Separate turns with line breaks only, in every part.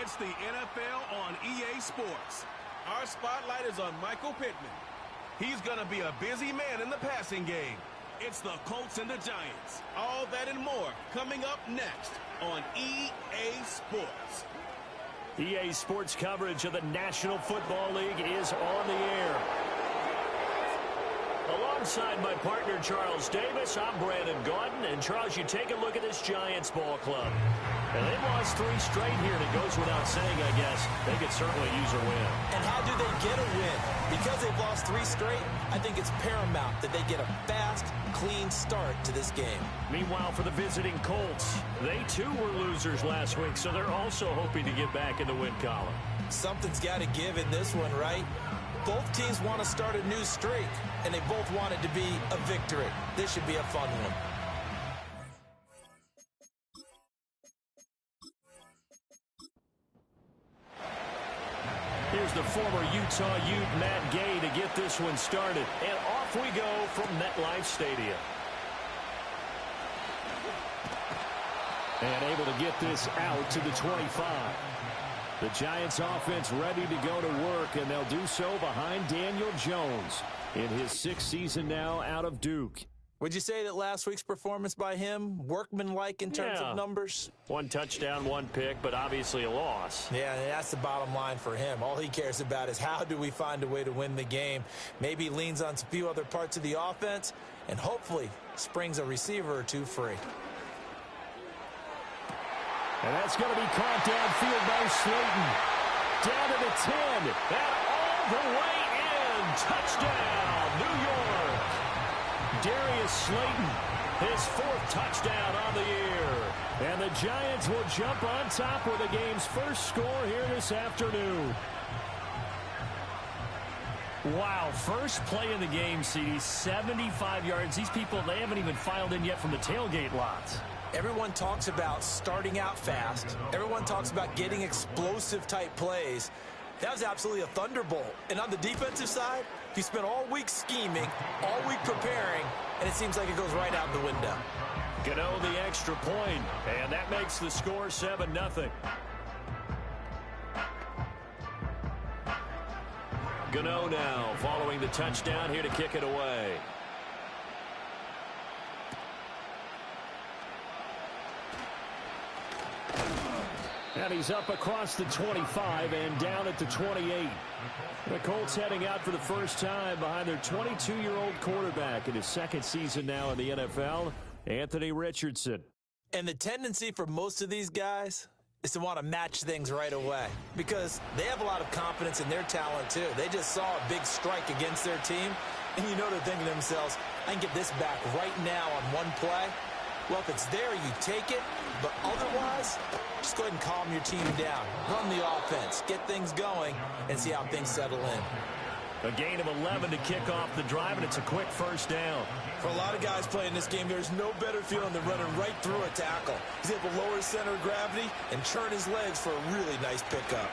It's the NFL on EA Sports.
Our spotlight is on Michael Pittman.
He's going to be a busy man in the passing game. It's the Colts and the Giants.
All that and more coming up next on EA Sports.
EA Sports coverage of the National Football League is on the air. Alongside my partner, Charles Davis, I'm Brandon Gaudin. And, Charles, you take a look at this Giants ball club. And they've lost 3 straight here, and it goes without saying, I guess. They could certainly use a win.
And how do they get a win? Because they've lost 3 straight, I think it's paramount that they get a fast, clean start to this game.
Meanwhile, for the visiting Colts, they too were losers last week, so they're also hoping to get back in the win column.
Something's got to give in this one, right? Both teams want to start a new streak, and they both want it to be a victory. This should be a fun one.
Here's the former Utah Ute, Matt Gay, to get this one started. And off we go from MetLife Stadium. And able to get this out to the 25. The Giants offense ready to go to work, and they'll do so behind Daniel Jones in his 6th season now out of Duke.
Would you say that last week's performance by him, workmanlike in terms of numbers?
1 touchdown, 1 pick, but obviously a loss.
Yeah, that's the bottom line for him. All he cares about is how do we find a way to win the game. Maybe he leans on a few other parts of the offense and hopefully springs a receiver or 2 free.
And that's going to be caught downfield by Slayton. Down to the 10. And all the way in. Touchdown, New York. Darius Slayton, his 4th touchdown on the year. And the Giants will jump on top with the game's first score here this afternoon. Wow, first play of the game, CD, 75 yards. These people, they haven't even filed in yet from the tailgate lots.
Everyone talks about starting out fast. Everyone talks about getting explosive-type plays. That was absolutely a thunderbolt. And on the defensive side, you spent all week scheming, all week preparing, and it seems like it goes right out the window.
Gano the extra point, and that makes the score 7-0. Gano now following the touchdown here to kick it away. And he's up across the 25 and down at the 28. The Colts heading out for the first time behind their 22-year-old quarterback in his 2nd season now in the NFL, Anthony Richardson.
And the tendency for most of these guys is to want to match things right away because they have a lot of confidence in their talent too. They just saw a big strike against their team, and you know they're thinking to themselves, I can get this back right now on one play. Well, if it's there, you take it. But otherwise, just go ahead and calm your team down. Run the offense. Get things going and see how things settle in.
A gain of 11 to kick off the drive, and it's a quick first down.
For a lot of guys playing this game, there's no better feeling than running right through a tackle. He's able to lower his center of gravity and churn his legs for a really nice pickup.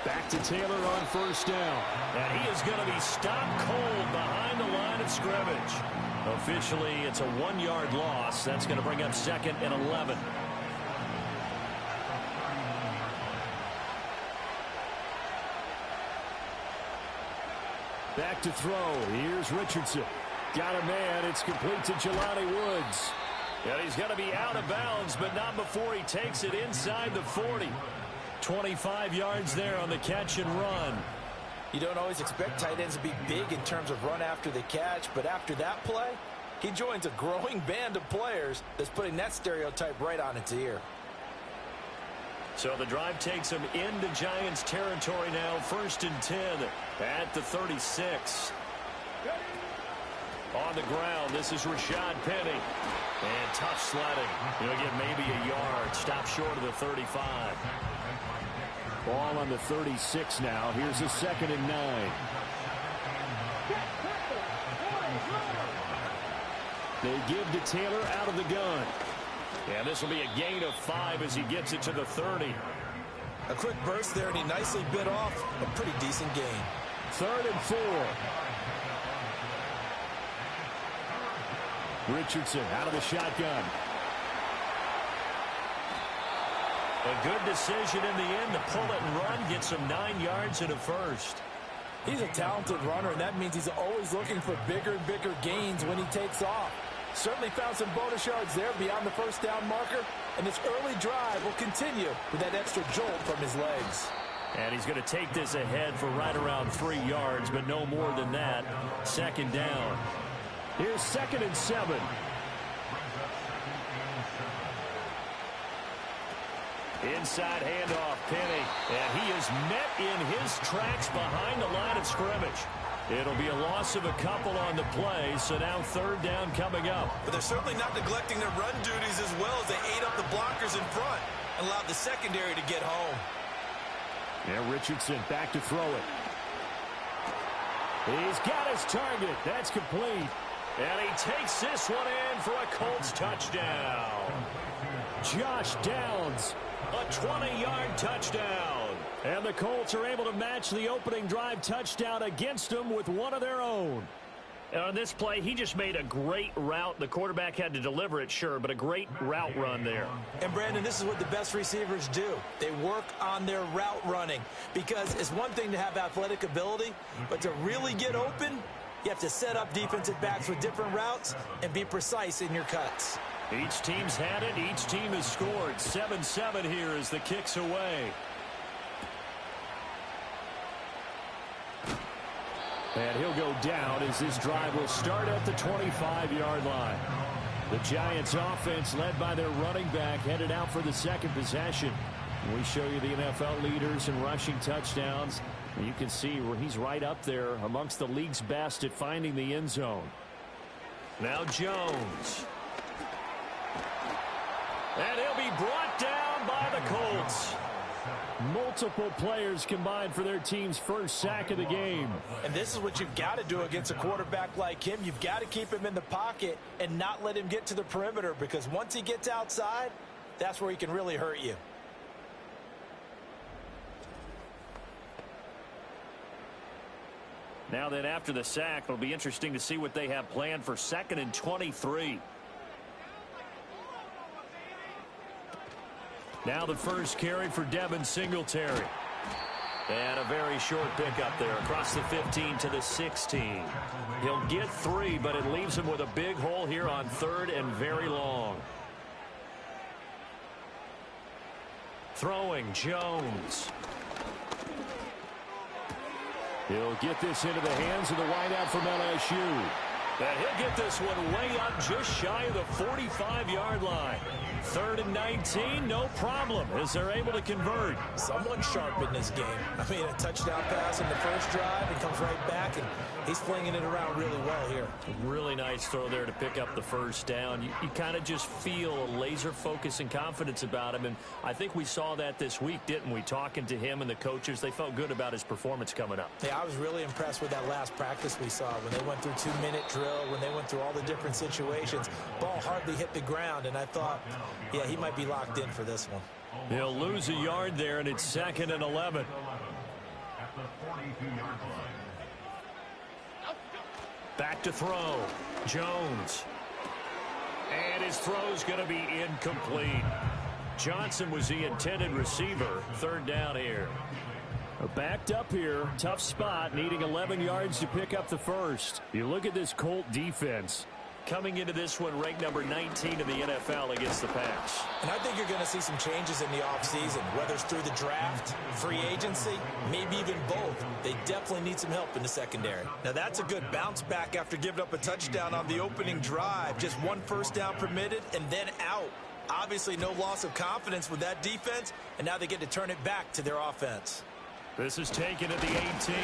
Back to Taylor on first down. And he is going to be stopped cold behind the line of scrimmage. Officially, it's a 1-yard loss. That's going to bring up 2nd and 11. Back to throw. Here's Richardson. Got a man. It's complete to Jelani Woods. And he's going to be out of bounds, but not before he takes it inside the 40. 25 yards there on the catch and run.
You don't always expect tight ends to be big in terms of run after the catch, but after that play, he joins a growing band of players that's putting that stereotype right on its ear.
So the drive takes him into Giants territory now. 1st and 10 at the 36. On the ground, this is Rashad Penny. And tough sledding. He'll get maybe a yard. Stop short of the 35. Ball on the 36 now. Here's a 2nd and 9. They give to Taylor out of the gun. And this will be a gain of 5 as he gets it to the 30.
A quick burst there, and he nicely bit off a pretty decent gain.
3rd and 4. Richardson out of the shotgun. A good decision in the end to pull it and run, get some 9 yards and a first.
He's a talented runner, and that means he's always looking for bigger and bigger gains when he takes off. Certainly found some bonus yards there beyond the first down marker, and this early drive will continue with that extra jolt from his legs.
And he's going to take this ahead for right around 3 yards, but no more than that. Second down. Here's 2nd and 7. Inside handoff, Penny. And he is met in his tracks behind the line of scrimmage. It'll be a loss of a couple on the play, so now 3rd down coming up.
But they're certainly not neglecting their run duties as well as they ate up the blockers in front and allowed the secondary to get home.
Yeah, Richardson back to throw it. He's got his target. That's complete. And he takes this one in for a Colts touchdown. Josh Downs, a 20-yard touchdown. And the Colts are able to match the opening drive touchdown against them with one of their own.
And on this play, he just made a great route. The quarterback had to deliver it, sure, but a great route run there.
And, Brandon, this is what the best receivers do. They work on their route running because it's one thing to have athletic ability, but to really get open, you have to set up defensive backs with different routes and be precise in your cuts.
Each team's had it. Each team has scored. 7-7 here as the kick's away. And he'll go down as this drive will start at the 25-yard line. The Giants offense led by their running back headed out for the second possession. We show you the NFL leaders in rushing touchdowns. And you can see where he's right up there amongst the league's best at finding the end zone. Now Jones. And he'll be brought down by the Colts. Multiple players combined for their team's first sack of the game.
And this is what you've got to do against a quarterback like him. You've got to keep him in the pocket and not let him get to the perimeter, because once he gets outside, that's where he can really hurt you.
Now then, after the sack, it'll be interesting to see what they have planned for 2nd and 23.
Now the first carry for Devin Singletary. And a very short pickup there across the 15 to the 16. He'll get 3, but it leaves him with a big hole here on 3rd and very long. Throwing Jones. He'll get this into the hands of the wideout from LSU. And he'll get this one way up just shy of the 45-yard line. 3rd and 19, no problem, as they're able to convert.
Someone sharp in this game. I mean, a touchdown pass in the first drive and comes right back, and he's flinging it around really well here.
Really nice throw there to pick up the first down. You kind of just feel a laser focus and confidence about him, and I think we saw that this week, didn't we? Talking to him and the coaches, they felt good about his performance coming up.
Yeah, I was really impressed with that last practice we saw when they went through 2-minute drill, when they went through all the different situations. Ball hardly hit the ground, and I thought, yeah, he might be locked in for this one.
He'll lose a yard there, and it's 2nd and 11. Back to throw. Jones. And his throw's going to be incomplete. Johnson was the intended receiver. 3rd down here. Backed up here. Tough spot. Needing 11 yards to pick up the first. You look at this Colt defense. Coming into this one ranked number 19 in the NFL against the pass.
And I think you're going to see some changes in the offseason, whether it's through the draft, free agency, maybe even both. They definitely need some help in the secondary. Now, that's a good bounce back after giving up a touchdown on the opening drive. Just 1 first down permitted and then out. Obviously, no loss of confidence with that defense, and now they get to turn it back to their offense.
This is taken at the 18.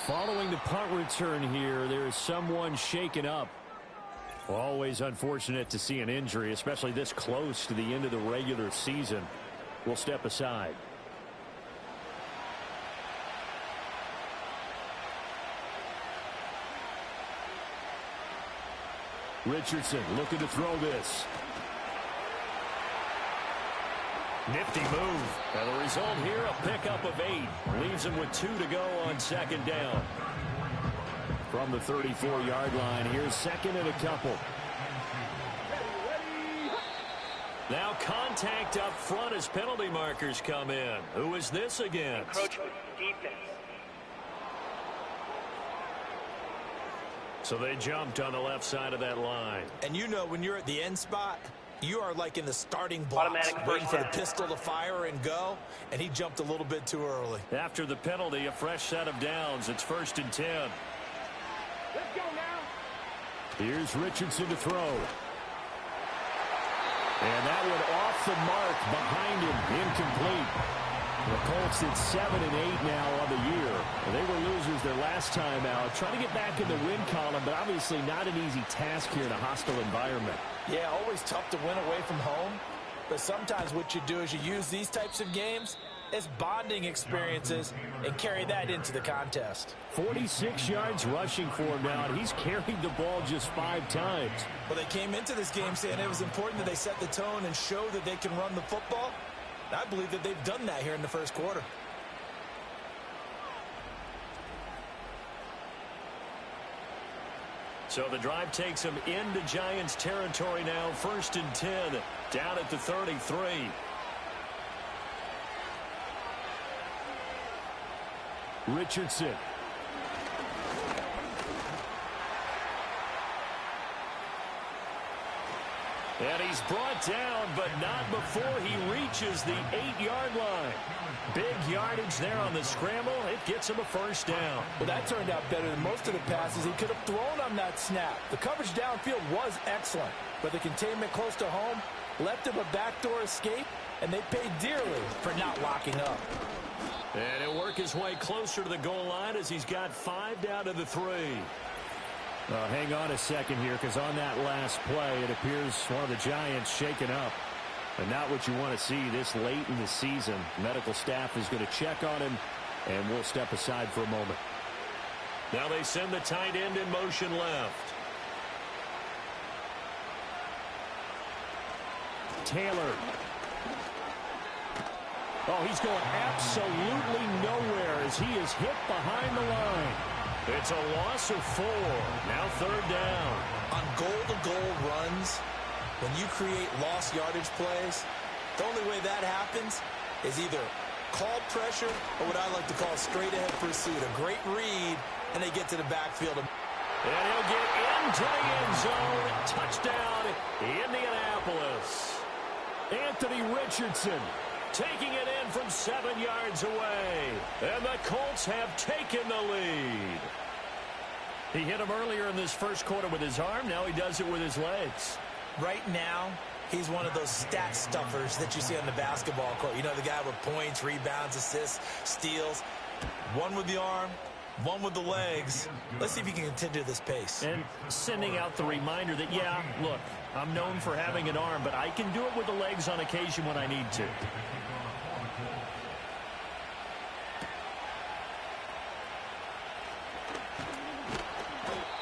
Following the punt return here, there is someone shaken up. Always unfortunate to see an injury, especially this close to the end of the regular season. We'll step aside. Richardson looking to throw this. Nifty move. And the result here, a pickup of 8. Leaves him with 2 to go on 2nd down. From the 34-yard line, here's 2nd and a couple.
Now contact up front as penalty markers come in. Who is this against?
Encroachment defense.
So they jumped on the left side of that line.
And you know when you're at the end spot, you are like in the starting blocks,
Automatic
waiting for the
first
pistol to fire and go, and he jumped a little bit too early.
After the penalty, a fresh set of downs. It's 1st and 10.
Let's go now.
Here's Richardson to throw. And that one off the mark behind him, incomplete. The Colts at 7 and 8 now on the year. They were losers their last time out. Trying to get back in the win column, but obviously not an easy task here in a hostile environment.
Yeah, always tough to win away from home. But sometimes what you do is you use these types of games as bonding experiences and carry that into the contest.
46 yards rushing for him now, and he's carried the ball just 5 times.
Well, they came into this game saying it was important that they set the tone and show that they can run the football. I believe that they've done that here in the first quarter.
So the drive takes them into Giants territory now. 1st and 10, down at the 33.
Richardson.
And he's brought down, but not before he reaches the 8-yard line. Big yardage there on the scramble. It gets him a 1st down.
Well, that turned out better than most of the passes he could have thrown on that snap. The coverage downfield was excellent, but the containment close to home left him a backdoor escape, and they paid dearly for not locking up.
And he'll work his way closer to the goal line as he's got 5 down to the 3.
Hang on a second here, because on that last play, it appears one of the Giants shaken up. And not what you want to see this late in the season. Medical staff is going to check on him, and we'll step aside for a moment.
Now they send the tight end in motion left.
Taylor. Oh, he's going absolutely nowhere as he is hit behind the line.
It's a loss of 4. Now 3rd down.
On goal-to-goal runs, when you create lost yardage plays, the only way that happens is either call pressure or what I like to call straight-ahead pursuit. A great read, and they get to the backfield.
And he'll get into the end zone. Touchdown, Indianapolis.
Anthony Richardson.
Taking it in from 7 yards away. And the Colts have taken the lead. He hit him earlier in this first quarter with his arm. Now he does it with his legs.
Right now, he's one of those stat stuffers that you see on the basketball court. You know, the guy with points, rebounds, assists, steals. One with the arm, one with the legs. Let's see if he can continue this pace.
And sending out the reminder that, yeah, look, I'm known for having an arm, but I can do it with the legs on occasion when I need to.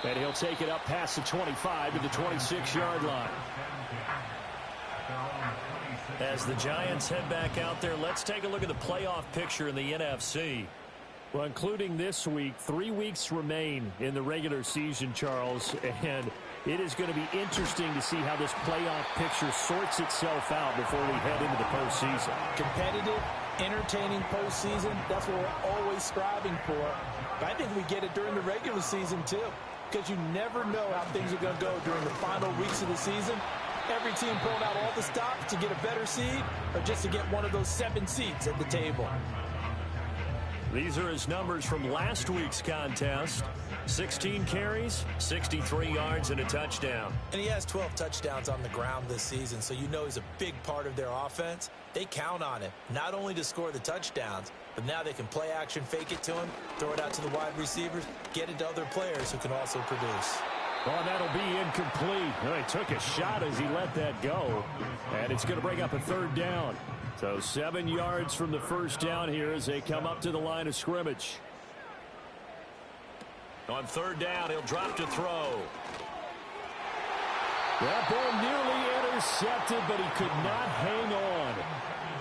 And he'll take it up past the 25 to the 26-yard line.
As the Giants head back out there, let's take a look at the playoff picture in the NFC.
Well, including this week, 3 weeks remain in the regular season, Charles, and it is going to be interesting to see how this playoff picture sorts itself out before we head into the postseason.
Competitive, entertaining postseason, that's what we're always striving for. But I think we get it during the regular season, too, because you never know how things are going to go during the final weeks of the season. Every team pulled out all the stops to get a better seed or just to get one of those 7 seats at the table.
These are his numbers from last week's contest. 16 carries, 63 yards, and a touchdown.
And he has 12 touchdowns on the ground this season, so you know he's a big part of their offense. They count on him, not only to score the touchdowns, but now they can play action, fake it to him, throw it out to the wide receivers, get it to other players who can also produce.
Well, that'll be incomplete. Well, he took a shot as he let that go, and it's going to bring up a 3rd down. So 7 yards from the 1st down here as they come up to the line of scrimmage.
On 3rd down, he'll drop to throw.
That ball nearly intercepted, but he could not hang on.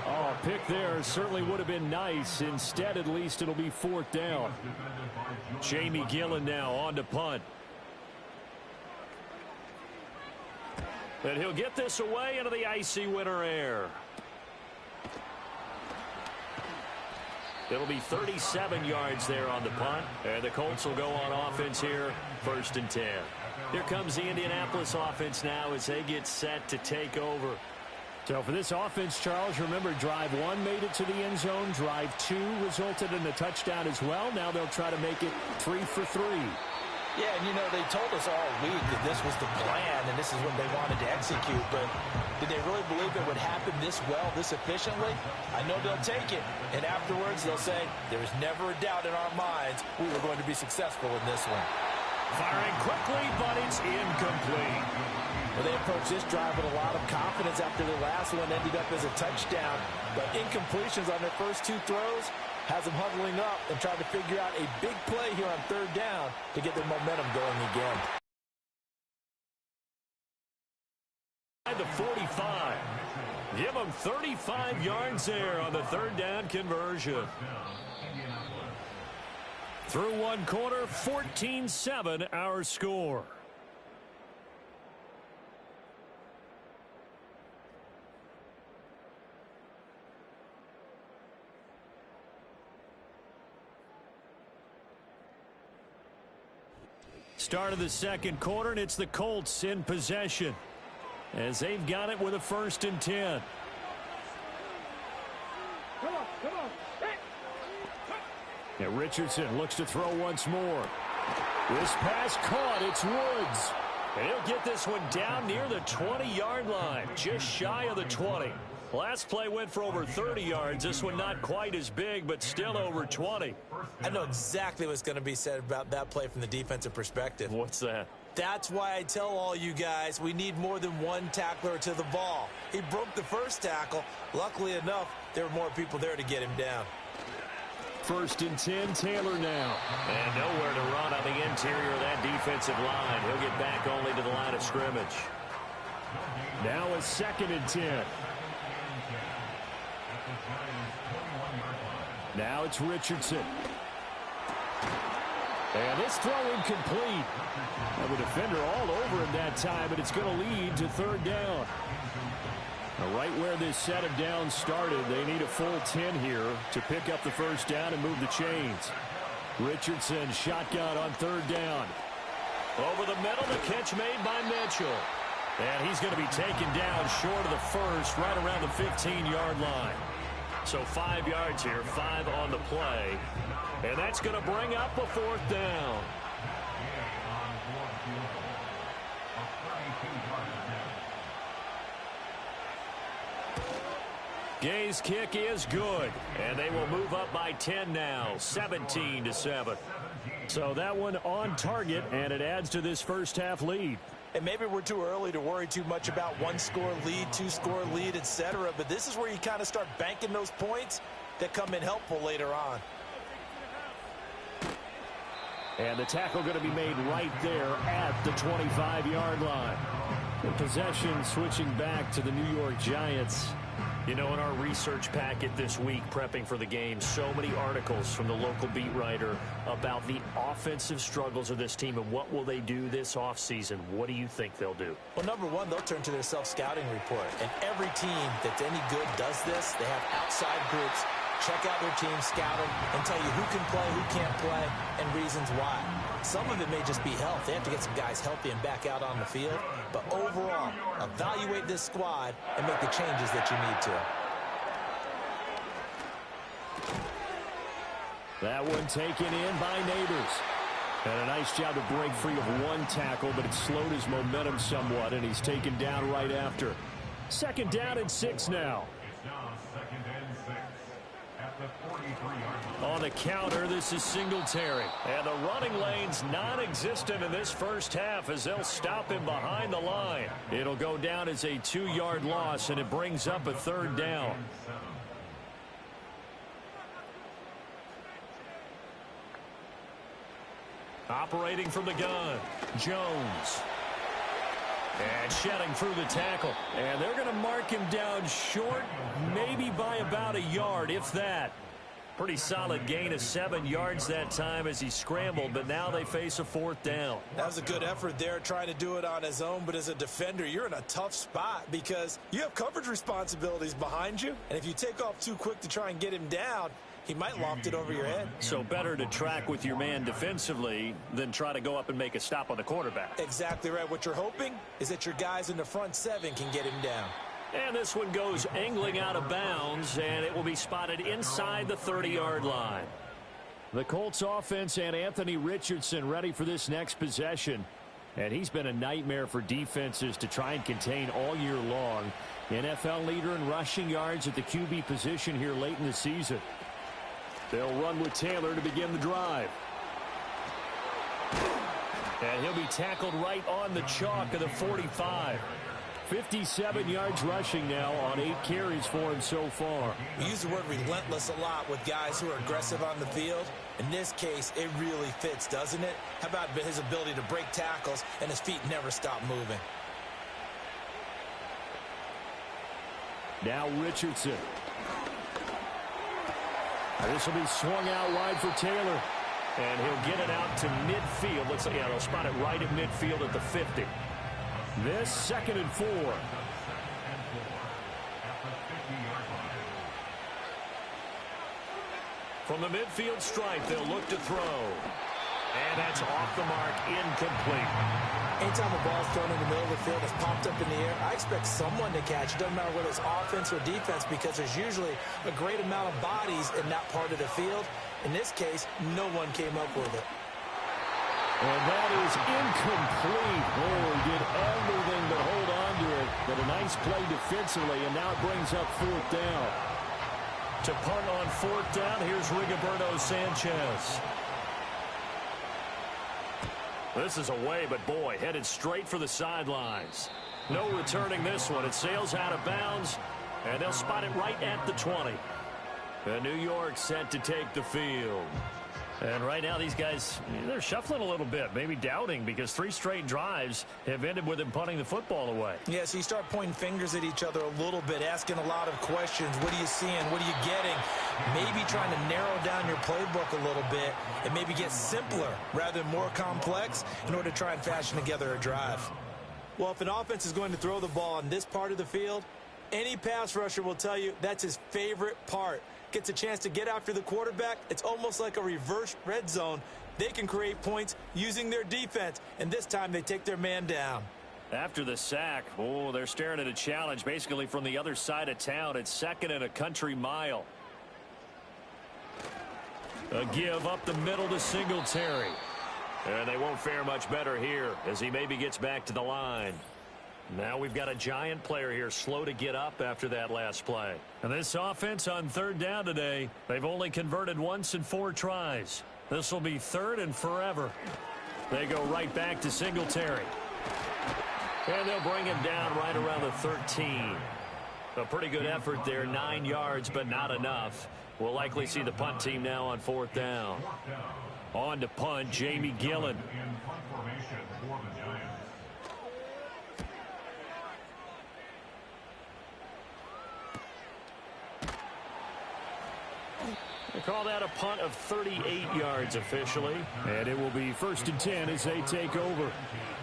Oh, a pick there certainly would have been nice. Instead, at least, it'll be 4th down.
Jamie Gillen now on to punt. And he'll get this away into the icy winter air. It'll be 37 yards there on the punt. And the Colts will go on offense here, 1st and 10. Here comes the Indianapolis offense now as they get set to take over.
So for this offense, Charles, remember drive 1 made it to the end zone. Drive 2 resulted in a touchdown as well. Now they'll try to make it 3 for 3.
Yeah, and you know, they told us all week that this was the plan and this is what they wanted to execute, but did they really believe it would happen this well, this efficiently? I know they'll take it, and afterwards they'll say, there was never a doubt in our minds we were going to be successful in this one.
Firing quickly, but it's incomplete.
Well, they approached this drive with a lot of confidence after the last one ended up as a touchdown, but incompletions on their first 2 throws has them huddling up and trying to figure out a big play here on 3rd down to get their momentum going again.
The 45. Give them 35 yards there on the 3rd down conversion. Through 1 quarter, 14-7 our score. Start of the 2nd quarter, and it's the Colts in possession as they've got it with a 1st and 10.
Come on. Hey.
And Richardson looks to throw once more. This pass caught. It's Woods.
And he'll get this one down near the 20-yard line, just shy of the 20. Last play went for over 30 yards. This one not quite as big, but still over 20.
I know exactly what's going to be said about that play from the defensive perspective.
What's that?
That's why I tell all you guys we need more than 1 tackler to the ball. He broke the first tackle. Luckily enough, there were more people there to get him down.
1st and 10, Taylor now.
And nowhere to run on the interior of that defensive line. He'll get back only to the line of scrimmage.
Now a 2nd and 10. Now it's Richardson. And this throw incomplete. And the defender all over him that time, but it's going to lead to 3rd down. Now right where this set of downs started, they need a full 10 here to pick up the 1st down and move the chains. Richardson shotgun on 3rd down.
Over the middle, the catch made by Mitchell. And he's going to be taken down short of the 1st, right around the 15-yard line. So 5 yards here, 5 on the play. And that's going to bring up a 4th down. Gay's kick is good. And they will move up by 10 now, 17-7.
So that one on target, and it adds to this first half lead.
And maybe we're too early to worry too much about 1-score lead, 2-score lead, etc. But this is where you kind of start banking those points that come in helpful later on.
And the tackle going to be made right there at the 25-yard line. In possession, switching back to the New York Giants.
You know, in our research packet this week, prepping for the game, so many articles from the local beat writer about the offensive struggles of this team and what will they do this offseason. What do you think they'll do?
Well, number one, they'll turn to their self-scouting report. And every team that's any good does this. They have outside groups. Check out their team, scout them, and tell you who can play, who can't play, and reasons why. Some of it may just be health. They have to get some guys healthy and back out on the field. But overall, evaluate this squad and make the changes that you need to.
That one taken in by Neighbors. And a nice job to break free of one tackle, but it slowed his momentum somewhat, and he's taken down right after. 2nd down and 6 now.
On the counter, this is Singletary. And the running lane's non-existent in this first half as they'll stop him behind the line. It'll go down as a 2-yard loss, and it brings up a 3rd down. Operating from the gun, Jones. And shedding through the tackle. And they're going to mark him down short, maybe by about a yard, if that. Pretty solid gain of 7 yards that time as he scrambled, but now they face a 4th down.
That was a good effort there, trying to do it on his own, but as a defender, you're in a tough spot because you have coverage responsibilities behind you, and if you take off too quick to try and get him down, he might loft it over your head.
So better to track with your man defensively than try to go up and make a stop on the quarterback.
Exactly right. What you're hoping is that your guys in the front 7 can get him down.
And this one goes angling out of bounds, and it will be spotted inside the 30-yard line. The Colts offense and Anthony Richardson ready for this next possession. And he's been a nightmare for defenses to try and contain all year long. NFL leader in rushing yards at the QB position here late in the season. They'll run with Taylor to begin the drive. And he'll be tackled right on the chalk of the 45. 57 yards rushing now on 8 carries for him so far.
We use the word relentless a lot with guys who are aggressive on the field. In this case, it really fits, doesn't it? How about his ability to break tackles and his feet never stop moving?
Now Richardson. This will be swung out wide for Taylor. And he'll get it out to midfield. Looks like they'll spot it right at midfield at the 50. This 2nd and 4. From the midfield stripe, they'll look to throw. And that's off the mark, incomplete.
Anytime a ball's thrown in the middle of the field that's popped up in the air, I expect someone to catch it. Doesn't matter whether it's offense or defense, because there's usually a great amount of bodies in that part of the field. In this case, no one came up with it.
And that is incomplete. Oh, he did everything but hold on to it. But a nice play defensively, and now it brings up 4th down. To punt on 4th down, here's Rigoberto Sanchez. This is away, but boy, headed straight for the sidelines. No returning this one. It sails out of bounds, and they'll spot it right at the 20. And New York set to take the field. And right now, these guys, they're shuffling a little bit, maybe doubting, because 3 straight drives have ended with them punting the football away.
Yeah, so you start pointing fingers at each other a little bit, asking a lot of questions. What are you seeing? What are you getting? Maybe trying to narrow down your playbook a little bit and maybe get simpler rather than more complex in order to try and fashion together a drive. Well, if an offense is going to throw the ball on this part of the field, any pass rusher will tell you that's his favorite part. Gets a chance to get after the quarterback. It's almost like a reverse red zone. They can create points using their defense, and this time they take their man down.
After the sack, oh, they're staring at a challenge basically from the other side of town. It's 2nd and a country mile. A give up the middle to Singletary. And they won't fare much better here as he maybe gets back to the line. Now we've got a giant player here slow to get up after that last play. And this offense on 3rd down today, they've only converted once in 4 tries. This will be 3rd and forever. They go right back to Singletary. And they'll bring him down right around the 13. A pretty good effort there, 9 yards, but not enough. We'll likely see the punt team now on 4th down. On to punt, Jamie Gillen. They call that a punt of 38 yards officially. And it will be 1st and 10 as they take over.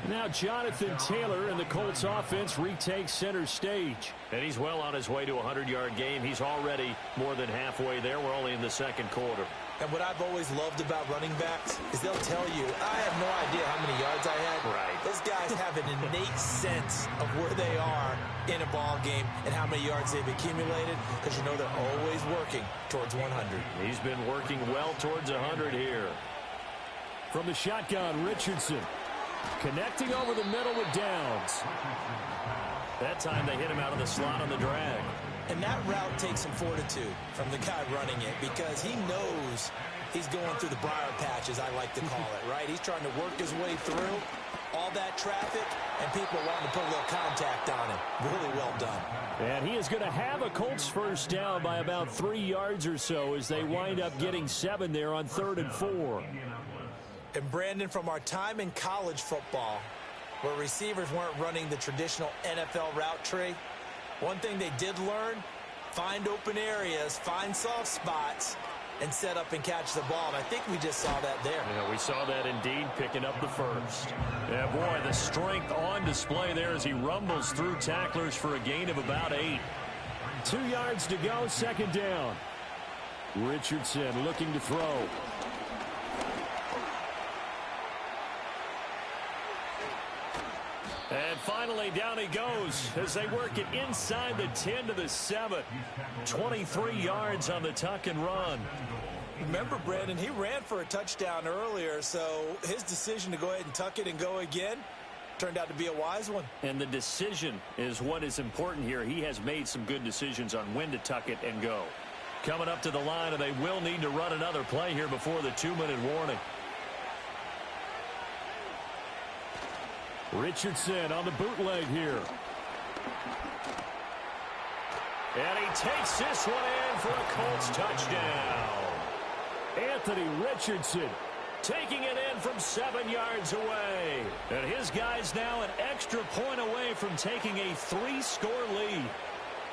Now Jonathan Taylor and the Colts offense retakes center stage. And he's well on his way to a 100-yard game. He's already more than halfway there. We're only in the 2nd quarter.
And what I've always loved about running backs is they'll tell you, I have no idea how many yards I had.
Right.
Those guys have an innate sense of where they are in a ball game and how many yards they've accumulated, because you know they're always working towards 100.
He's been working well towards 100 here. From the shotgun, Richardson connecting over the middle with Downs. That time they hit him out of the slot on the drag.
And that route takes some fortitude from the guy running it, because he knows he's going through the briar patch, as I like to call it, right? He's trying to work his way through all that traffic, and people wanting to put a little contact on him. Really well done.
And he is going to have a Colts 1st down by about 3 yards or so as they wind up getting 7 there on 3rd and 4.
And Brandon, from our time in college football, where receivers weren't running the traditional NFL route tree, one thing they did learn, find open areas, find soft spots, and set up and catch the ball. And I think we just saw that there.
Yeah, we saw that indeed, picking up the first. Yeah, boy, the strength on display there as he rumbles through tacklers for a gain of about 8.
2 yards to go, second down. Richardson looking to throw.
And finally, down he goes as they work it inside the 10 to the 7. 23 yards on the tuck and run.
Remember, Brandon, he ran for a touchdown earlier, so his decision to go ahead and tuck it and go again turned out to be a wise one.
And the decision is what is important here. He has made some good decisions on when to tuck it and go. Coming up to the line, and they will need to run another play here before the 2-minute warning.
Richardson on the bootleg here.
And he takes this one in for a Colts touchdown.
Anthony Richardson
taking it in from 7 yards away. And his guy's now an extra point away from taking a 3-score lead.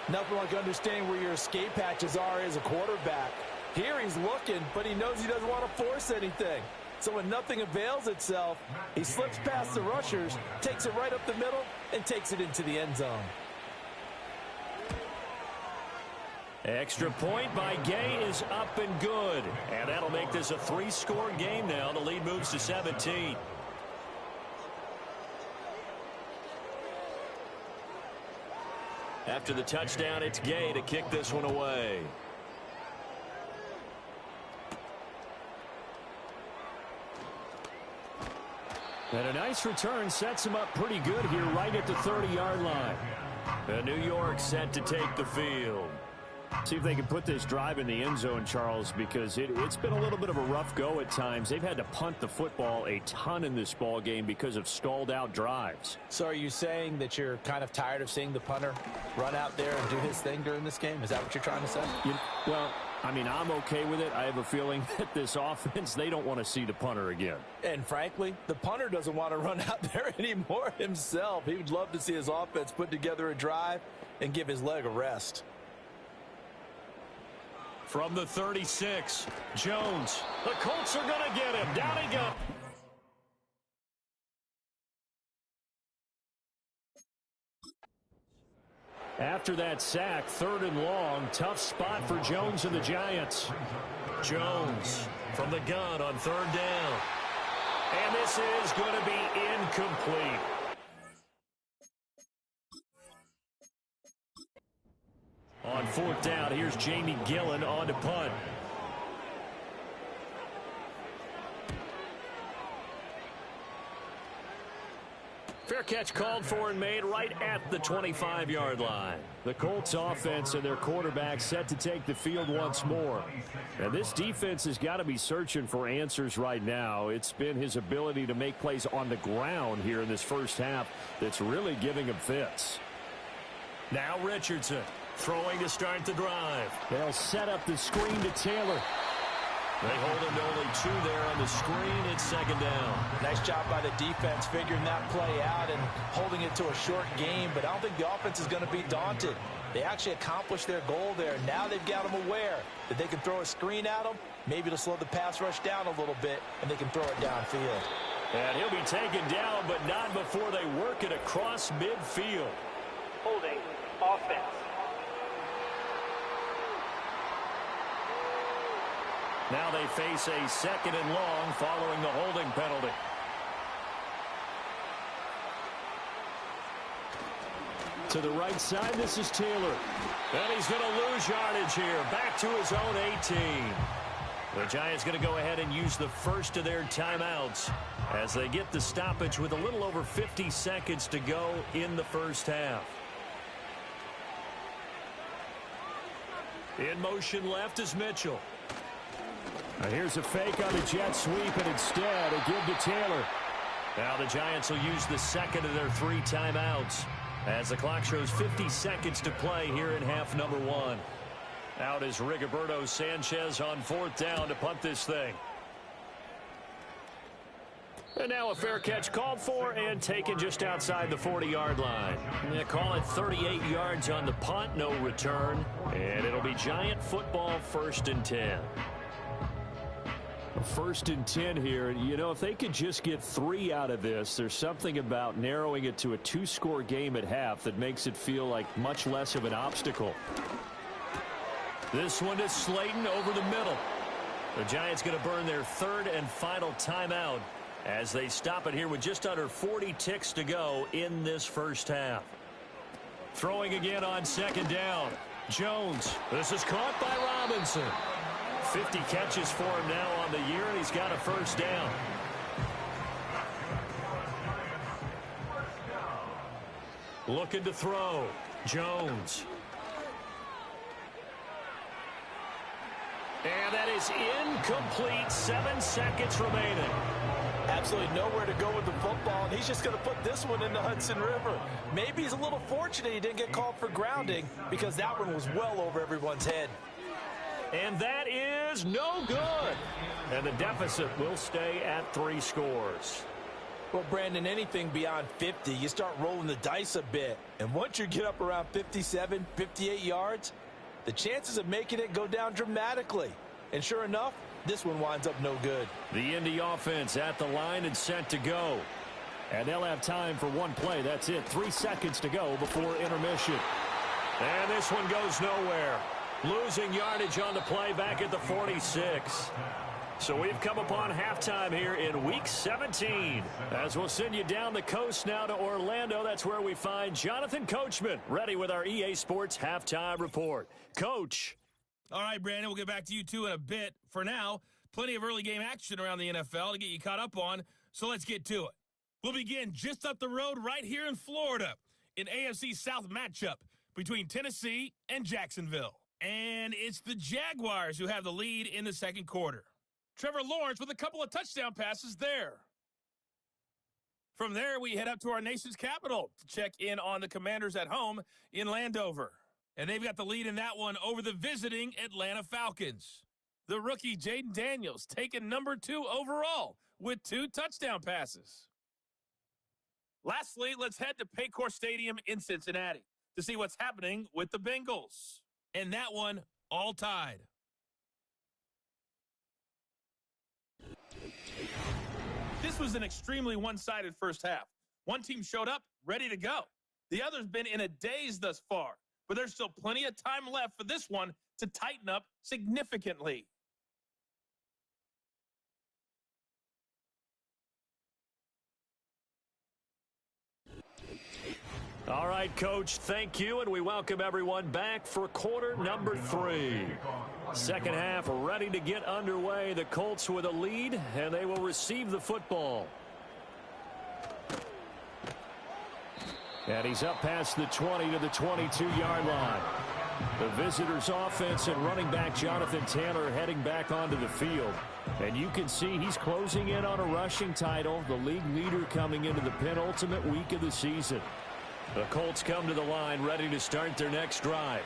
Nothing like understanding where your escape hatches are as a quarterback. Here he's looking, but he knows he doesn't want to force anything. So when nothing avails itself, he slips past the rushers, takes it right up the middle, and takes it into the end zone.
Extra point by Gay is up and good. And that'll make this a 3-score game now. The lead moves to 17. After the touchdown, it's Gay to kick this one away.
And a nice return sets him up pretty good here right at the 30-yard line.
And New York set to take the field.
See if they can put this drive in the end zone, Charles, because it's been a little bit of a rough go at times. They've had to punt the football a ton in this ball game because of stalled out drives.
So are you saying that you're kind of tired of seeing the punter run out there and do his thing during this game? Is that what you're trying to say?
Well, I mean, I'm okay with it. I have a feeling that this offense, they don't want to see the punter again.
And frankly, the punter doesn't want to run out there anymore himself. He would love to see his offense put together a drive and give his leg a rest.
From the 36, Jones. The Colts are going to get him. Down he goes.
After that sack, 3rd and long, tough spot for Jones and the Giants.
Jones from the gun on 3rd down. And this is going to be incomplete. On 4th down, here's Jamie Gillen on to punt. Fair catch called for and made right at the 25-yard line.
The Colts offense and their quarterback set to take the field once more. And this defense has got to be searching for answers right now. It's been his ability to make plays on the ground here in this first half that's really giving him fits.
Now Richardson throwing to start the drive.
They'll set up the screen to Taylor.
They hold him to only 2 there on the screen. It's 2nd down.
Nice job by the defense figuring that play out and holding it to a short game, but I don't think the offense is going to be daunted. They actually accomplished their goal there. Now they've got them aware that they can throw a screen at them. Maybe it'll slow the pass rush down a little bit, and they can throw it downfield.
And he'll be taken down, but not before they work it across midfield.
Holding offense.
Now they face a 2nd and long following the holding penalty.
To the right side, this is Taylor.
And he's going to lose yardage here. Back to his own 18. The Giants going to go ahead and use the first of their timeouts as they get the stoppage with a little over 50 seconds to go in the first half. In motion left is Mitchell.
Now here's a fake on the jet sweep, and instead a give to Taylor.
Now the Giants will use the 2nd of their 3 timeouts as the clock shows 50 seconds to play here in half number 1. Out is Rigoberto Sanchez on 4th down to punt this thing. And now a fair catch called for and taken just outside the 40-yard line. They call it 38 yards on the punt, no return. And it'll be Giant football 1st and 10. First and 10 here. You know, if they could just get 3 out of this, there's something about narrowing it to a 2-score game at half that makes it feel like much less of an obstacle. This one is Slayton over the middle. The Giants going to burn their 3rd and final timeout as they stop it here with just under 40 ticks to go in this first half. Throwing again on 2nd down. Jones. This is caught by Robinson. 50 catches for him now on the year, and he's got a 1st down. Looking to throw. Jones. And that is incomplete. 7 seconds remaining.
Absolutely nowhere to go with the football, and he's just going to put this one in the Hudson River. Maybe he's a little fortunate he didn't get called for grounding because that one was well over everyone's head.
And that is no good. And the deficit will stay at 3 scores.
Well, Brandon, anything beyond 50, you start rolling the dice a bit. And once you get up around 57, 58 yards, the chances of making it go down dramatically. And sure enough, this one winds up no good.
The Indy offense at the line and set to go. And they'll have time for one play. That's it. 3 seconds to go before intermission. And this one goes nowhere. Losing yardage on the play back at the 46. So we've come upon halftime here in Week 17. As we'll send you down the coast now to Orlando. That's where we find Jonathan Coachman ready with our EA Sports Halftime Report. Coach.
All right, Brandon, we'll get back to you two in a bit. For now, plenty of early game action around the NFL to get you caught up on, so let's get to it. We'll begin just up the road right here in Florida, an AFC South matchup between Tennessee and Jacksonville. And it's the Jaguars who have the lead in the second quarter. Trevor Lawrence with a couple of touchdown passes there. From there, we head up to our nation's capital to check in on the Commanders at home in Landover. And they've got the lead in that one over the visiting Atlanta Falcons. The rookie Jaden Daniels taking number 2 overall with 2 touchdown passes. Lastly, let's head to Paycor Stadium in Cincinnati to see what's happening with the Bengals. And that one all tied. This was an extremely one-sided first half. One team showed up ready to go. The other's been in a daze thus far, but there's still plenty of time left for this one to tighten up significantly.
All right, Coach, thank you, and we welcome everyone back for quarter number 3. Second half ready to get underway. The Colts with a lead, and they will receive the football. And he's up past the 20 to the 22-yard line. The visitors' offense and running back Jonathan Taylor heading back onto the field. And you can see he's closing in on a rushing title, the league leader coming into the penultimate week of the season. The Colts come to the line ready to start their next drive.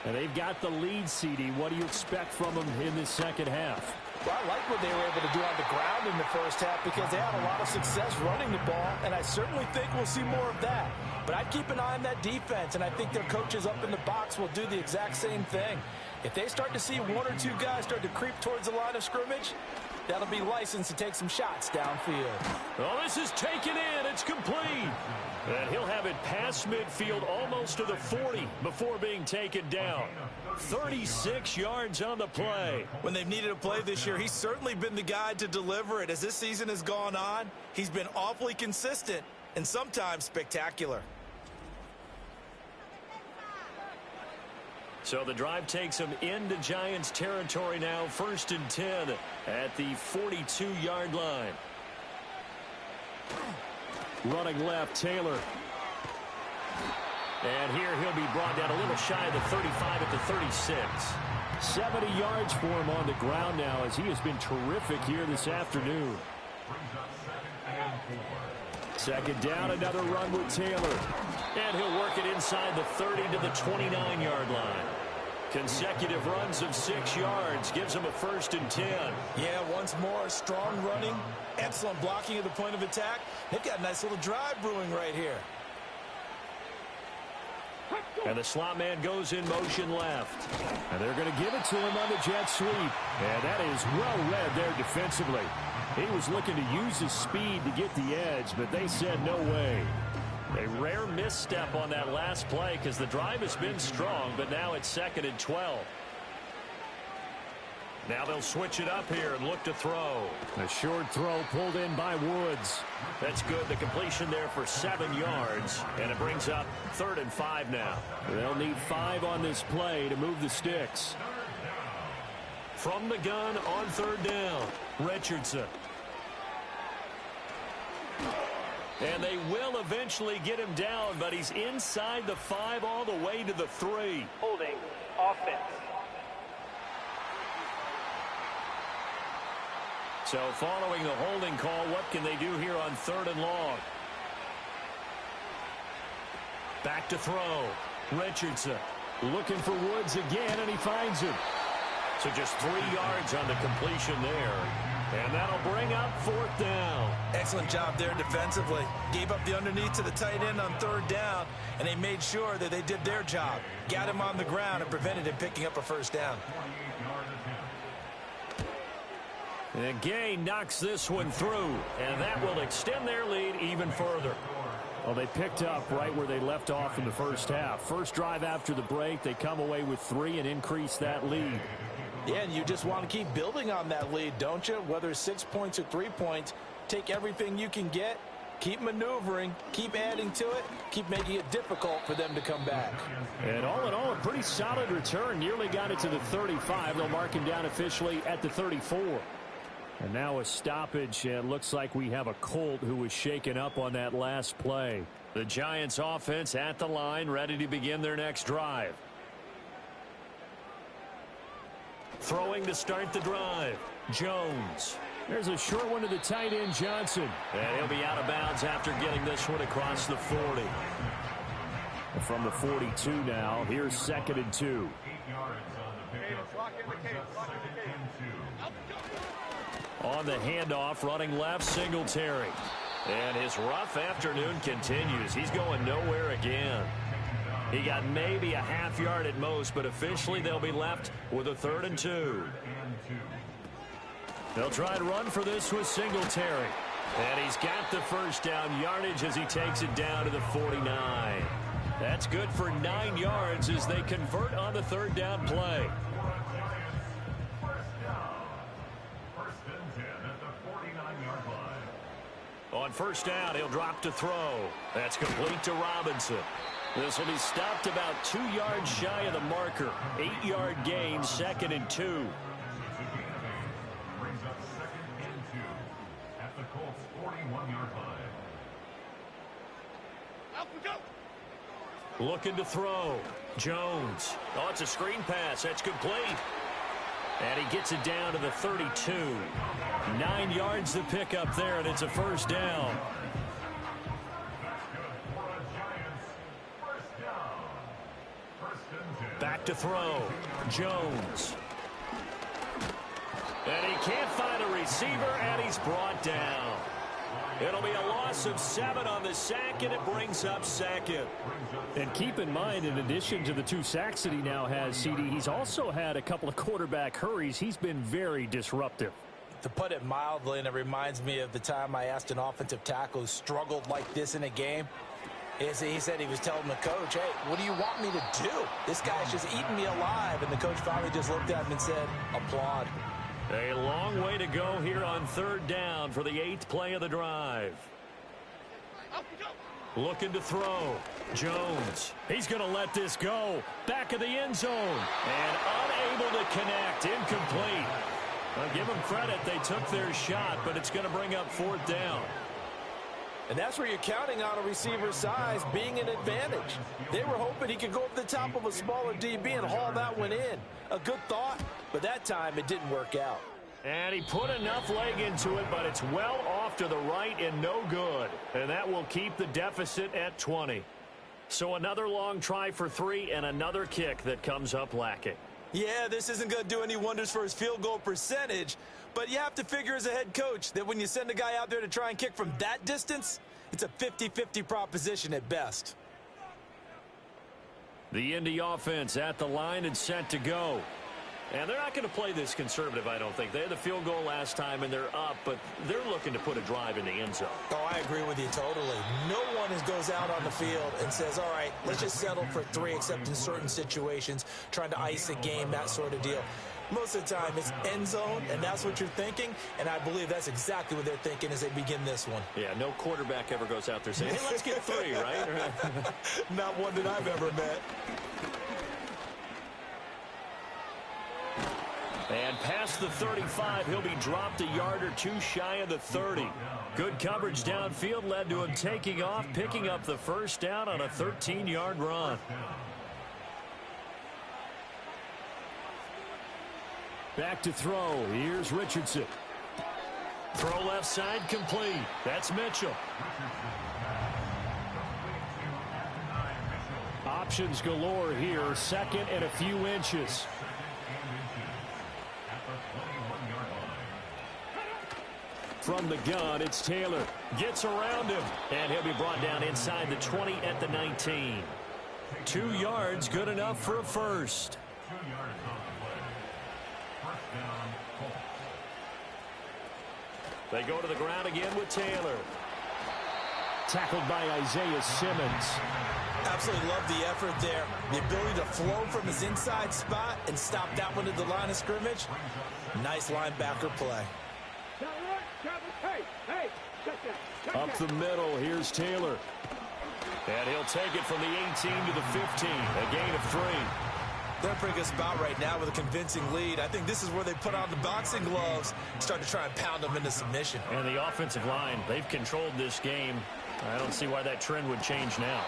And they've got the lead, CD. What do you expect from them in this second half?
Well, I like what they were able to do on the ground in the first half because they had a lot of success running the ball, and I certainly think we'll see more of that. But I'd keep an eye on that defense, and I think their coaches up in the box will do the exact same thing. If they start to see 1 or 2 guys start to creep towards the line of scrimmage, that'll be licensed to take some shots downfield.
Oh, this is taken in. It's complete. And he'll have it past midfield almost to the 40 before being taken down. 36 yards on the play.
When they've needed a play this year, he's certainly been the guy to deliver it. As this season has gone on, he's been awfully consistent and sometimes spectacular.
So the drive takes him into Giants territory now. 1st and 10 at the 42-yard line. Running left, Taylor. And here he'll be brought down a little shy of the 35 at the 36. 70 yards for him on the ground now as he has been terrific here this afternoon. Second down, another run with Taylor. And he'll work it inside the 30 to the 29-yard line. Consecutive runs of 6 yards gives him a 1st and 10.
Yeah, once more, strong running, excellent blocking at the point of attack. They've got a nice little drive brewing right here.
And the slot man goes in motion left.
And they're going to give it to him on the jet sweep. And that is well read there defensively. He was looking to use his speed to get the edge, but they said no way.
A rare misstep on that last play because the drive has been strong, but now it's 2nd and 12. Now they'll switch it up here and look to throw.
A short throw pulled in by Woods.
That's good. The completion there for 7 yards, and it brings up 3rd and 5 now.
They'll need 5 on this play to move the sticks.
From the gun on 3rd down, Richardson. And they will eventually get him down, but he's inside the 5 all the way to the 3.
Holding offense.
So following the holding call, what can they do here on 3rd and long? Back to throw. Richardson.
Looking for Woods again, and he finds him.
So just 3 yards on the completion there. And that'll bring up 4th down.
Excellent job there defensively. Gave up the underneath to the tight end on 3rd down, and they made sure that they did their job. Got him on the ground and prevented him picking up a 1st down.
And Gay knocks this one through, and that will extend their lead even further.
Well, they picked up right where they left off in the first half. First drive after the break, they come away with 3 and increase that lead.
Yeah, and you just want to keep building on that lead, don't you? Whether it's 6 points or 3 points, take everything you can get, keep maneuvering, keep adding to it, keep making it difficult for them to come back.
And all in all, a pretty solid return. Nearly got it to the 35. They'll mark him down officially at the 34. And now a stoppage, and it looks like we have a Colt who was shaken up on that last play.
The Giants offense at the line, ready to begin their next drive. Throwing to start the drive. Jones.
There's a short one to the tight end, Johnson.
And he'll be out of bounds after getting this one across the 40.
And from the 42 now, here's 2nd and 2.
On the handoff, running left, Singletary. And his rough afternoon continues. He's going nowhere again. He got maybe a half yard at most, but officially they'll be left with a 3rd and 2. They'll try and run for this with Singletary. And he's got the 1st down yardage as he takes it down to the 49. That's good for 9 yards as they convert on the 3rd down play. On 1st down, he'll drop to throw. That's complete to Robinson. This will be stopped about 2 yards shy of the marker. 8-yard gain, 2nd and 2.
Brings up 2nd and 2 at the Colts 41-yard line.
Looking to throw. Jones. Oh, it's a screen pass. That's complete. And he gets it down to the 32. 9 yards to pick up there, and it's a 1st down. Back to throw. Jones. And he can't find a receiver, and he's brought down. It'll be a loss of 7 on the sack, and it brings up 2nd.
And keep in mind, in addition to the 2 sacks that he now has, CD, he's also had a couple of quarterback hurries. He's been very disruptive.
To put it mildly, and it reminds me of the time I asked an offensive tackle who struggled like this in a game. He said he was telling the coach, hey, what do you want me to do? This guy's just eating me alive. And the coach finally just looked at him and said, applaud.
A long way to go here on 3rd down for the 8th play of the drive. Looking to throw. Jones. He's going to let this go. Back of the end zone. And unable to connect. Incomplete. I'll give them credit. They took their shot, but it's going to bring up 4th down.
And that's where you're counting on a receiver's size being an advantage. They were hoping he could go over the top of a smaller DB and haul that one in. A good thought, but that time it didn't work out.
And he put enough leg into it, but it's well off to the right and no good. And that will keep the deficit at 20. So another long try for 3 and another kick that comes up lacking.
Yeah, this isn't going to do any wonders for his field goal percentage, but you have to figure as a head coach that when you send a guy out there to try and kick from that distance, it's a 50-50 proposition at best.
The Indy offense at the line and set to go. And they're not going to play this conservative, I don't think. They had the field goal last time, and they're up, but they're looking to put a drive in the end zone.
Oh, I agree with you totally. No one goes out on the field and says, all right, let's just settle for 3, except in certain situations, trying to ice a game, that sort of deal. Most of the time, it's end zone, and that's what you're thinking, and I believe that's exactly what they're thinking as they begin this one.
Yeah, no quarterback ever goes out there saying, hey, let's get 3, right?
Not one that I've ever met.
And past the 35, he'll be dropped a yard or 2 shy of the 30. Good coverage downfield led to him taking off, picking up the first down on a 13-yard run.
Back to throw. Here's Richardson.
Throw left side complete. That's Mitchell.
Options galore here. Second and a few inches. From the gun, it's Taylor. Gets around him. And he'll be brought down inside the 20 at the 19.
2 yards, good enough for a first.
2 yards on the play. First down, Colts.
They go to the ground again with Taylor.
Tackled by Isaiah Simmons.
Absolutely love the effort there. The ability to flow from his inside spot and stop that one at the line of scrimmage. Nice linebacker play.
Up the middle, here's Taylor.
And he'll take it from the 18 to the 15, a gain of 3.
They're in a pretty good spot right now with a convincing lead. I think this is where they put on the boxing gloves and start to try and pound them into submission.
And the offensive line, they've controlled this game. I don't see why that trend would change now.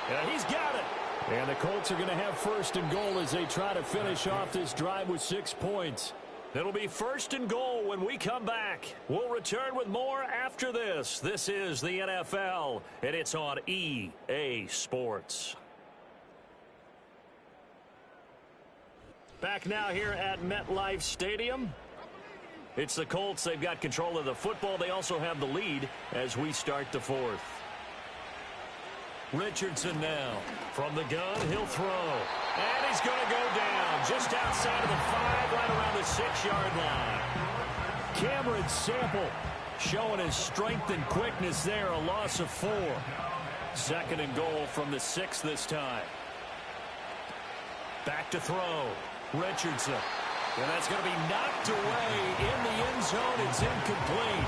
And he's got it.
And the Colts are going to have first and goal as they try to finish off this drive with 6 points.
It'll be first and goal when we come back. We'll return with more after this. This is the NFL, and it's on EA Sports. Back now here at MetLife Stadium. It's the Colts. They've got control of the football. They also have the lead as we start the 4th. Richardson now. From the gun, he'll throw. And he's going to go down just outside of the 5, right around the 6-yard line.
Cameron Sample
showing his strength and quickness there, a loss of 4. Second and goal from the 6 this time. Back to throw. Richardson. And that's going to be knocked away in the end zone. It's incomplete.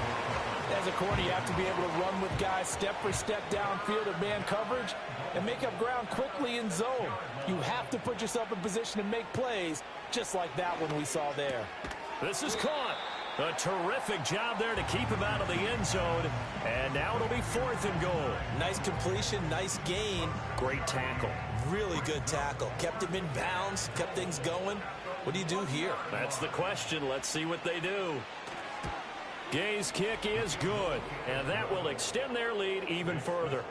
As a corner, you have to be able to run with guys step for step downfield of man coverage and make up ground quickly in zone. You have to put yourself in position to make plays, just like that one we saw there.
This is caught. A terrific job there to keep him out of the end zone. And now it'll be 4th and goal.
Nice completion, nice gain.
Great tackle.
Really good tackle. Kept him in bounds, kept things going. What do you do here?
That's the question. Let's see what they do. Gay's kick is good, and that will extend their lead even further.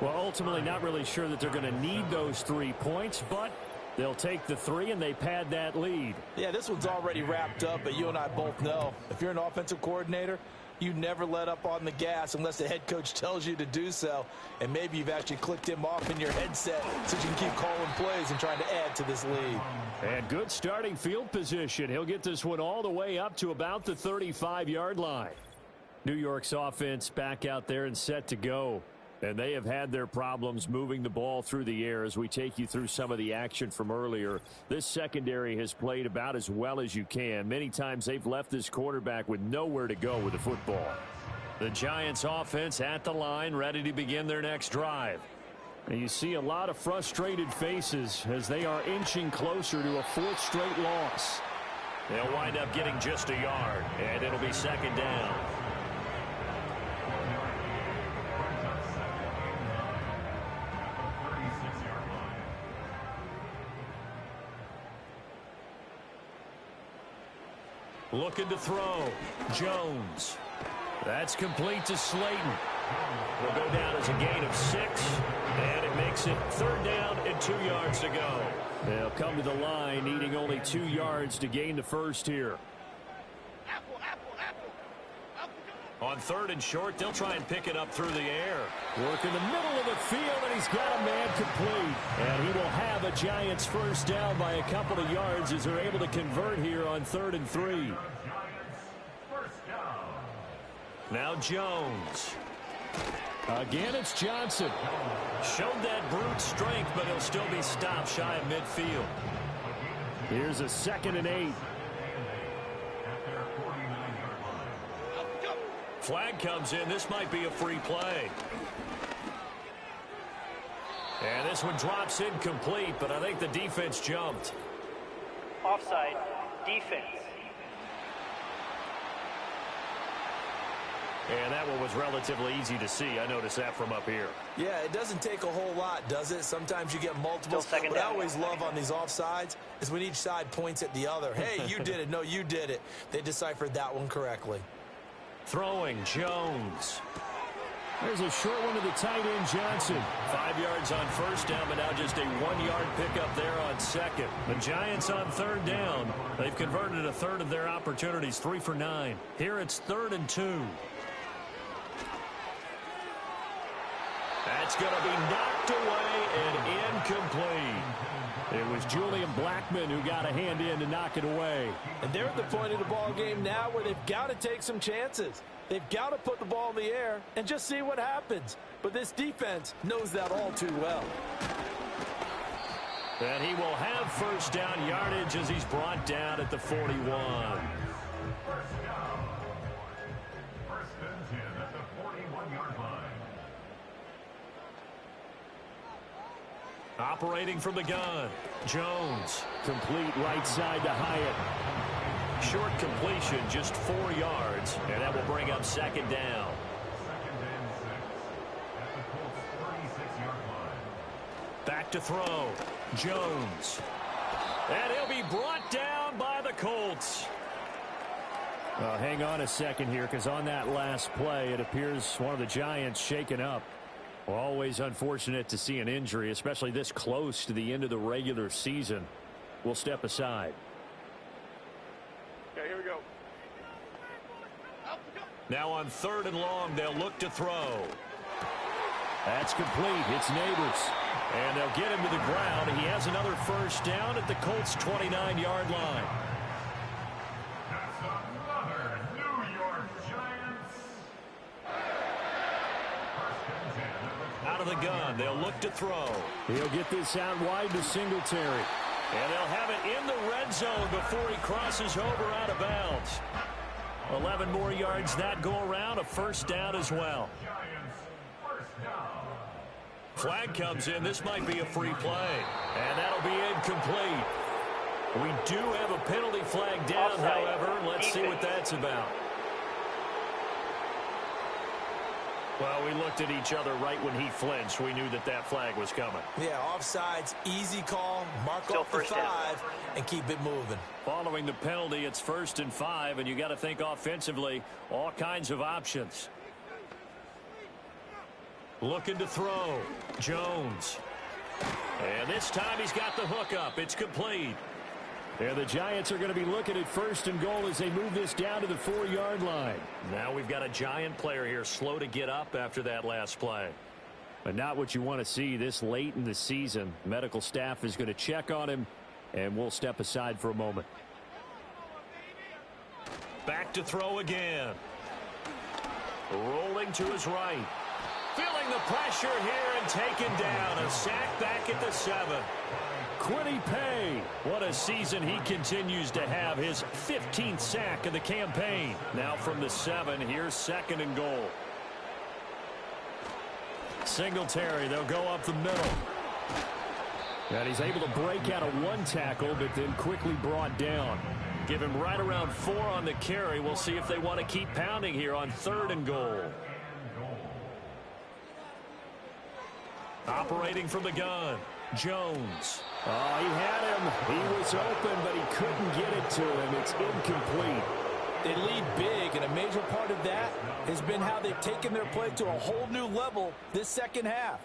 Well, ultimately not really sure that they're going to need those 3 points, but they'll take the 3 and they pad that lead.
Yeah, this one's already wrapped up, but you and I both know if you're an offensive coordinator, you never let up on the gas unless the head coach tells you to do so. And maybe you've actually clicked him off in your headset so you can keep calling plays and trying to add to this lead.
And good starting field position. He'll get this one all the way up to about the 35-yard line. New York's offense back out there and set to go. And they have had their problems moving the ball through the air as we take you through some of the action from earlier. This secondary has played about as well as you can. Many times they've left this quarterback with nowhere to go with the football.
The Giants offense at the line, ready to begin their next drive.
And you see a lot of frustrated faces as they are inching closer to a 4th straight loss.
They'll wind up getting just a yard, and it'll be 2nd down. Looking to throw. Jones. That's complete to Slayton. Will go down as a gain of 6, and it makes it 3rd down and 2 yards to go.
They'll come to the line, needing only 2 yards to gain the first here.
On 3rd and short, they'll try and pick it up through the air.
Work in the middle of the field, and he's got a man complete. And he will have a Giants first down by a couple of yards as they're able to convert here on 3rd and 3.
Now Jones.
Again, it's Johnson.
Showed that brute strength, but he'll still be stopped shy of midfield.
Here's a 2nd and 8.
Flag comes in. This might be a free play. And this one drops incomplete, but I think the defense jumped.
Offside, defense.
And that one was relatively easy to see. I noticed that from up here.
Yeah, it doesn't take a whole lot, does it? Sometimes you get multiple. What I always love on these offsides is when each side points at the other. Hey, you did it. No, you did it. They deciphered that one correctly.
Throwing, Jones.
There's a short one to the tight end, Johnson.
5 yards on first down, but now just a 1-yard pickup there on second. The Giants on 3rd down. They've converted a third of their opportunities, 3 for 9. Here it's 3rd and 2. That's going to be knocked away and incomplete.
It was Julian Blackmon who got a hand in to knock it away.
And they're at the point of the ball game now where they've got to take some chances. They've got to put the ball in the air and just see what happens. But this defense knows that all too well.
And he will have first down yardage as he's brought down at the 41.
First and 10 at the 41-yard line.
Operating from the gun, Jones.
Complete right side to Hyatt.
Short completion, just 4 yards, and that will bring up 2nd down.
2nd and 6 at the Colts' 36-yard line.
Back to throw, Jones. And he'll be brought down by the Colts.
Hang on a second here, because on that last play, it appears one of the Giants shaken up. Always unfortunate to see an injury, especially this close to the end of the regular season. We'll step aside.
Okay, here we go.
Now on 3rd and long, they'll look to throw.
That's complete. It's Neighbors.
And they'll get him to the ground. He has another first down at the Colts' 29-yard line.
That's another New York Giants. First and 10 at the
Out of the gun, they'll look to throw.
He'll get this out wide to Singletary.
And they'll have it in the red zone before he crosses over out of bounds. 11 more yards that go around, a first down as well.
Giants first down.
Flag comes in. This might be a free play. And that'll be incomplete. We do have a penalty flag down,
Offside.
however. Let's see what that's about. Well, we looked at each other right when he flinched. We knew that that flag was coming.
Yeah, offsides, easy call, mark
Still
off the
first down.
5, and keep it moving.
Following the penalty, it's 1st and 5, and you got to think offensively, all kinds of options. Looking to throw, Jones. And this time he's got the hook up. It's complete.
Yeah, the Giants are going to be looking at 1st and goal as they move this down to the 4-yard line.
Now we've got a Giant player here slow to get up after that last play.
But not what you want to see this late in the season. Medical staff is going to check on him, and we'll step aside for a moment.
Back to throw again. Rolling to his right. Feeling the pressure here and taken down. A sack back at the 7.
Quiddy Pay.
What a season he continues to have. His 15th sack of the campaign. Now from the 7, here's 2nd and goal. Singletary, they'll go up the middle.
And he's able to break out of 1 tackle, but then quickly brought down.
Give him right around 4 on the carry. We'll see if they want to keep pounding here on 3rd and goal. Operating from the gun, Jones.
Oh, he had him. He was open, but he couldn't get it to him. It's incomplete.
They lead big, and a major part of that has been how they've taken their play to a whole new level this second half.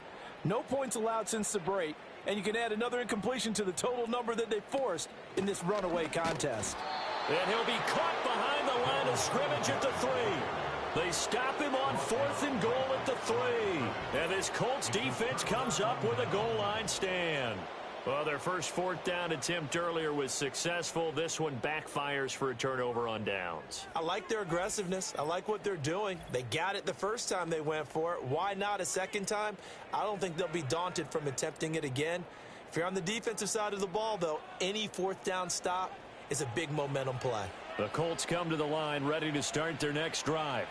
No points allowed since the break, and you can add another incompletion to the total number that they forced in this runaway contest.
And he'll be caught behind the line of scrimmage at the 3. They stop him on 4th and goal at the 3. And this Colts defense comes up with a goal line stand. Well, their first 4th down attempt earlier was successful. This one backfires for a turnover on downs.
I like their aggressiveness. I like what they're doing. They got it the first time they went for it. Why not a second time? I don't think they'll be daunted from attempting it again. If you're on the defensive side of the ball, though, any 4th down stop is a big momentum play.
The Colts come to the line ready to start their next drive.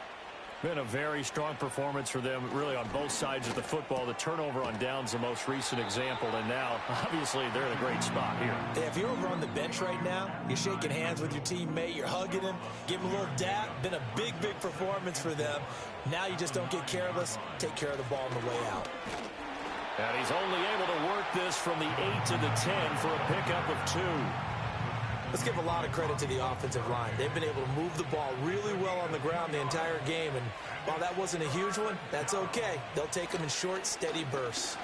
Been a very strong performance for them, really, on both sides of the football. The turnover on downs, the most recent example, and now, obviously, they're in a great spot here.
Yeah, if you're over on the bench right now, you're shaking hands with your teammate, you're hugging him, give him a little dap. Been a big, big performance for them. Now you just don't get careless. Take care of the ball on the way out.
And he's only able to work this from the 8 to the 10 for a pickup of 2.
Let's give a lot of credit to the offensive line. They've been able to move the ball really well on the ground the entire game. And while that wasn't a huge one, that's okay. They'll take them in short, steady bursts.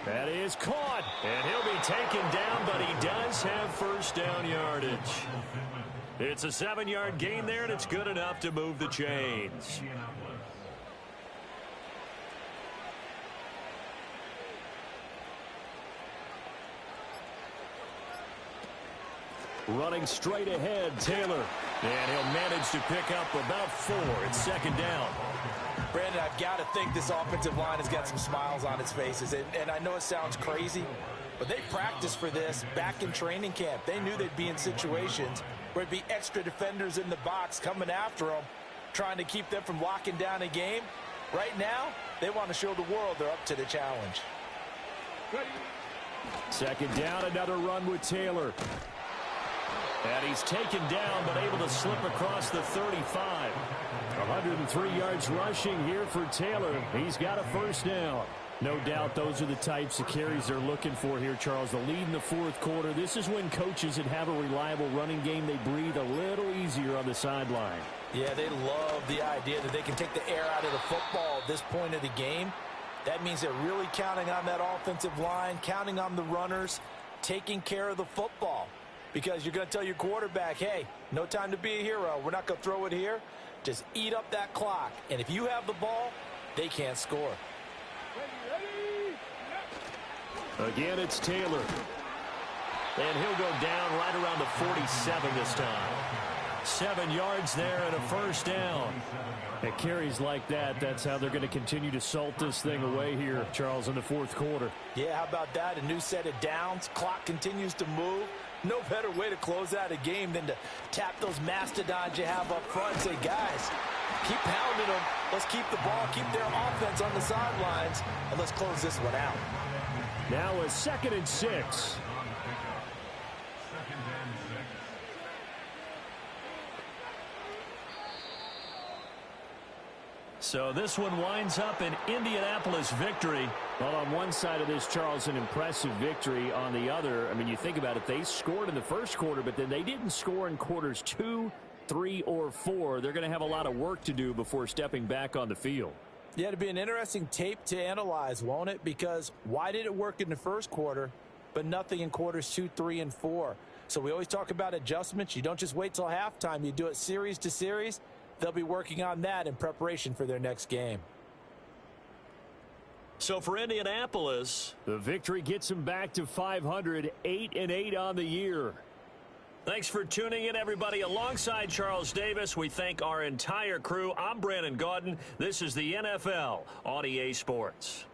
That is caught. And he'll be taken down, but he does have first down yardage. It's a 7-yard gain there, and it's good enough to move the chains. Running straight ahead, Taylor. And he'll manage to pick up about 4. It's 2nd down.
Brandon, I've got to think this offensive line has got some smiles on its faces. And I know it sounds crazy, but they practiced for this back in training camp. They knew they'd be in situations where it'd be extra defenders in the box coming after them, trying to keep them from locking down a game. Right now, they want to show the world they're up to the challenge.
2nd down, another run with Taylor. And he's taken down, but able to slip across the 35. 103 yards rushing here for Taylor. He's got a first down. No doubt those are the types of carries they're looking for here, Charles. The lead in the 4th quarter. This is when coaches that have a reliable running game, they breathe a little easier on the sideline.
Yeah, they love the idea that they can take the air out of the football at this point of the game. That means they're really counting on that offensive line, counting on the runners, taking care of the football. Because you're going to tell your quarterback, hey, no time to be a hero. We're not going to throw it here. Just eat up that clock. And if you have the ball, they can't score.
Again, it's Taylor. And he'll go down right around the 47 this time. 7 yards there and a first down. At carries like that, that's how they're going to continue to salt this thing away here, Charles, in the 4th quarter.
Yeah, how about that? A new set of downs. Clock continues to move. No better way to close out a game than to tap those mastodons you have up front and say, guys, keep pounding them. Let's keep the ball, keep their offense on the sidelines, and let's close this one out.
Now a 2nd and 6. So this one winds up an Indianapolis victory. Well, on one side of this, Charles, an impressive victory. On the other, I mean, you think about it, they scored in the first quarter, but then they didn't score in quarters 2, 3, or 4. They're going to have a lot of work to do before stepping back on the field.
Yeah, it'll be an interesting tape to analyze, won't it? Because why did it work in the first quarter, but nothing in quarters 2, 3, and 4? So we always talk about adjustments. You don't just wait till halftime. You do it series to series. They'll be working on that in preparation for their next game.
So for Indianapolis, the victory gets them back to 500, 8-8 on the year. Thanks for tuning in, everybody. Alongside Charles Davis, we thank our entire crew. I'm Brandon Gaudin. This is the NFL on EA Sports.